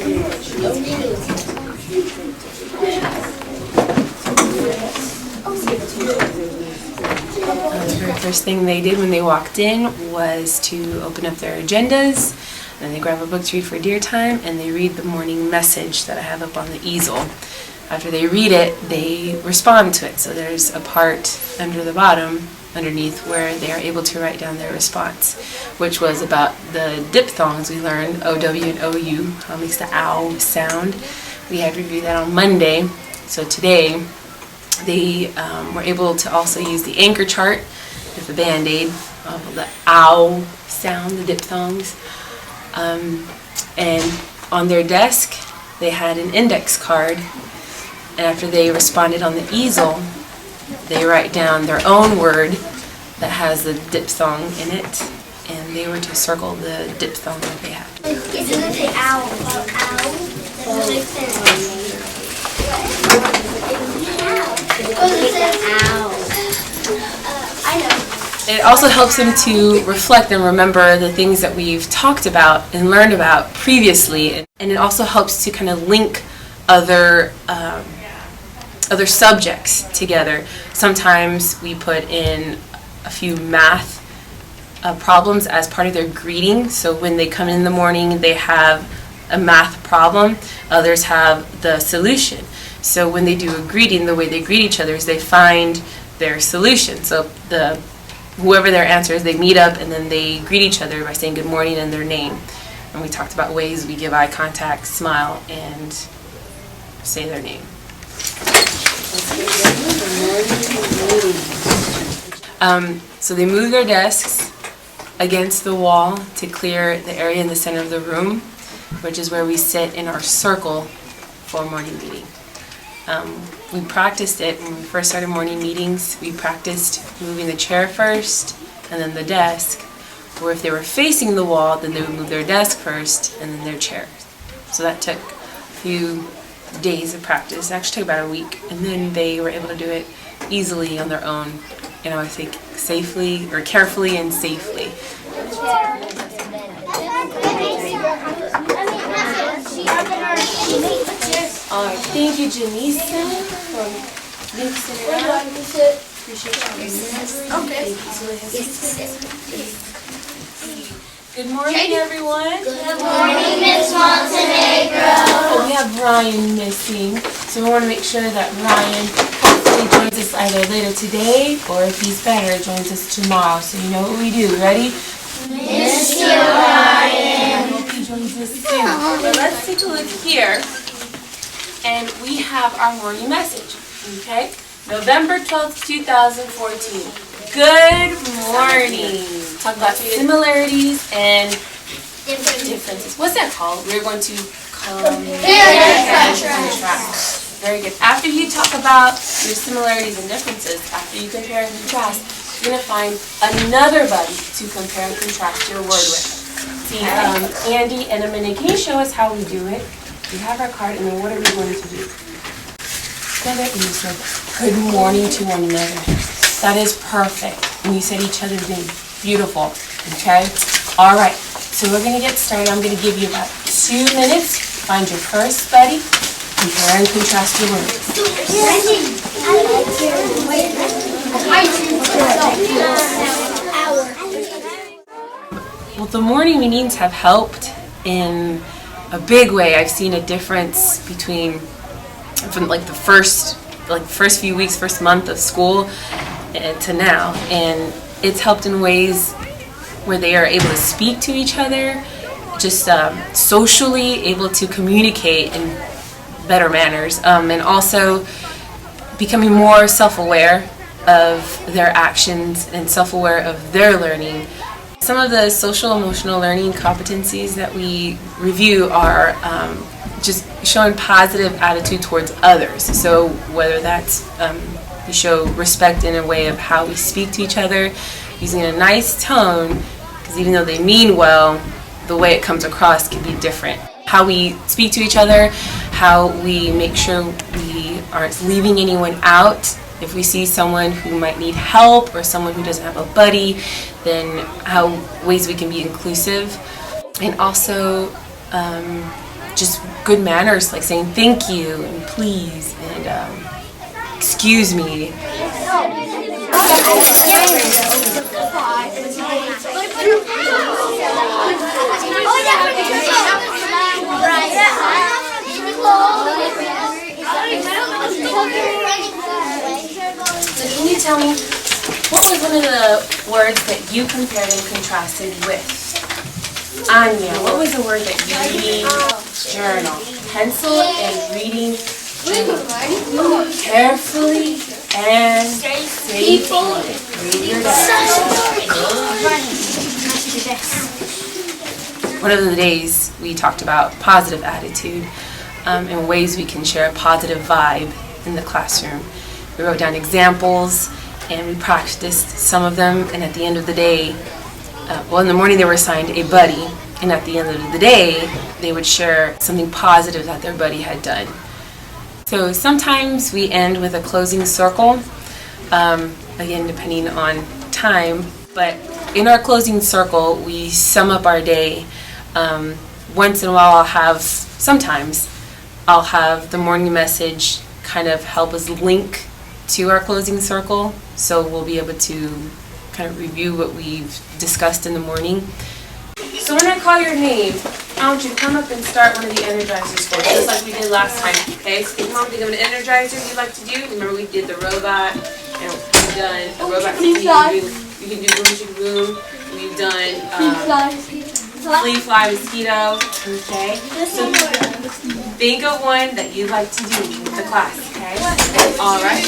The very first thing they did when they walked in was to open up their agendas, and then they grab a book to read for dear time, and they read the morning message that I have up on the easel. After they read it, they respond to it. So there's a part under the bottom, underneath, where they are able to write down their response, which was about the diphthongs we learned, O-W and O-U, how it makes the ow sound. We had reviewed that on Monday. So today, they were able to also use the anchor chart with the Band-Aid of the ow sound, the diphthongs. And on their desk, they had an index card. And after they responded on the easel, they write down their own word that has the diphthong in it, and they were to circle the diphthong that they had. It doesn't say ow. It also helps them to reflect and remember the things that we've talked about and learned about previously, and it also helps to kind of link other subjects together. Sometimes we put in a few math problems as part of their greeting. So when they come in the morning, they have a math problem. Others have the solution. So when they do a greeting, the way they greet each other is they find their solution. So whoever their answer is, they meet up and then they greet each other by saying good morning and their name. And we talked about ways we give eye contact, smile, and say their name. So they move their desks against the wall to clear the area in the center of the room, which is where we sit in our circle for morning meeting. We practiced it when we first started morning meetings. We practiced moving the chair first and then the desk, or if they were facing the wall, then they would move their desk first and then their chair. So that took a few days of practice. It actually took about a week, and then they were able to do it easily on their own, and I would think safely, or carefully and safely. All right, thank you, Janisa, for mixing it up. Appreciate you. Good morning, everyone. Good morning, Miss Montenegro. Oh, we have Ryan missing, so we want to make sure that Ryan hopefully joins us either later today, or if he's better, joins us tomorrow. So you know what we do. Ready? Miss you, Ryan. I hope he joins us soon. But let's take a look here, and we have our morning message. Okay, November 12th, 2014. Good morning. Talk about similarities and differences. What's that called? We're going to compare and contrast. Very good. After you talk about your similarities and differences, after you compare and contrast, you're going to find another buddy to compare and contrast your word with. See, Andy and Amanda, can you show us how we do it? We have our card, and then what are we going to do? Together, and you said, good morning to one another. That is perfect. And you said each other's name. Beautiful. Okay? All right. So we're going to get started. I'm going to give you about 2 minutes. Find your first buddy. Compare and contrast your words. Well, the morning meetings have helped in a big way. I've seen a difference from like the first few weeks, first month of school to now, and it's helped in ways where they are able to speak to each other, just socially able to communicate in better manners, and also becoming more self-aware of their actions and self-aware of their learning. Some of the social emotional learning competencies that we review are just showing positive attitude towards others. So whether that's we show respect in a way of how we speak to each other, using a nice tone, because even though they mean well, the way it comes across can be different. How we speak to each other, how we make sure we aren't leaving anyone out. If we see someone who might need help or someone who doesn't have a buddy, then ways we can be inclusive. And also just good manners, like saying thank you and please and excuse me. So can you tell me, what was one of the words that you compared and contrasted with? Anya, what was the word that you reading journal? Pencil and reading journal. Carefully and safely. Read your One of the days we talked about positive attitude and ways we can share a positive vibe in the classroom. We wrote down examples and we practiced some of them, and at the end of the day, in the morning they were assigned a buddy, and at the end of the day they would share something positive that their buddy had done. So sometimes we end with a closing circle, again depending on time, but in our closing circle we sum up our day. Once in a while sometimes I'll have the morning message kind of help us link to our closing circle, so we'll be able to kind of review what we've discussed in the morning. So when I call your name, I want you to come up and start one of the Energizers for us, just like we did last time. Okay, so come on, think of an Energizer you'd like to do. Remember we did the robot, and we've done a robot. You can do boom chicka boom. We've done flea fly mosquito. Okay, so think of one that you'd like to do with the class. Okay, all right.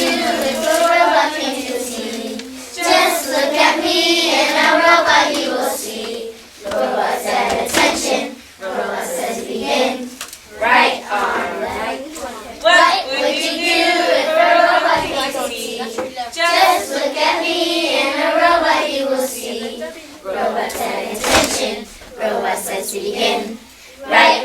Just look at me and a robot you will see. Robot said attention. Robot says begin. Right arm, left. What would you do if a robot you could see? Just look at me and a robot you will see. Robot said attention. Robot says begin. Right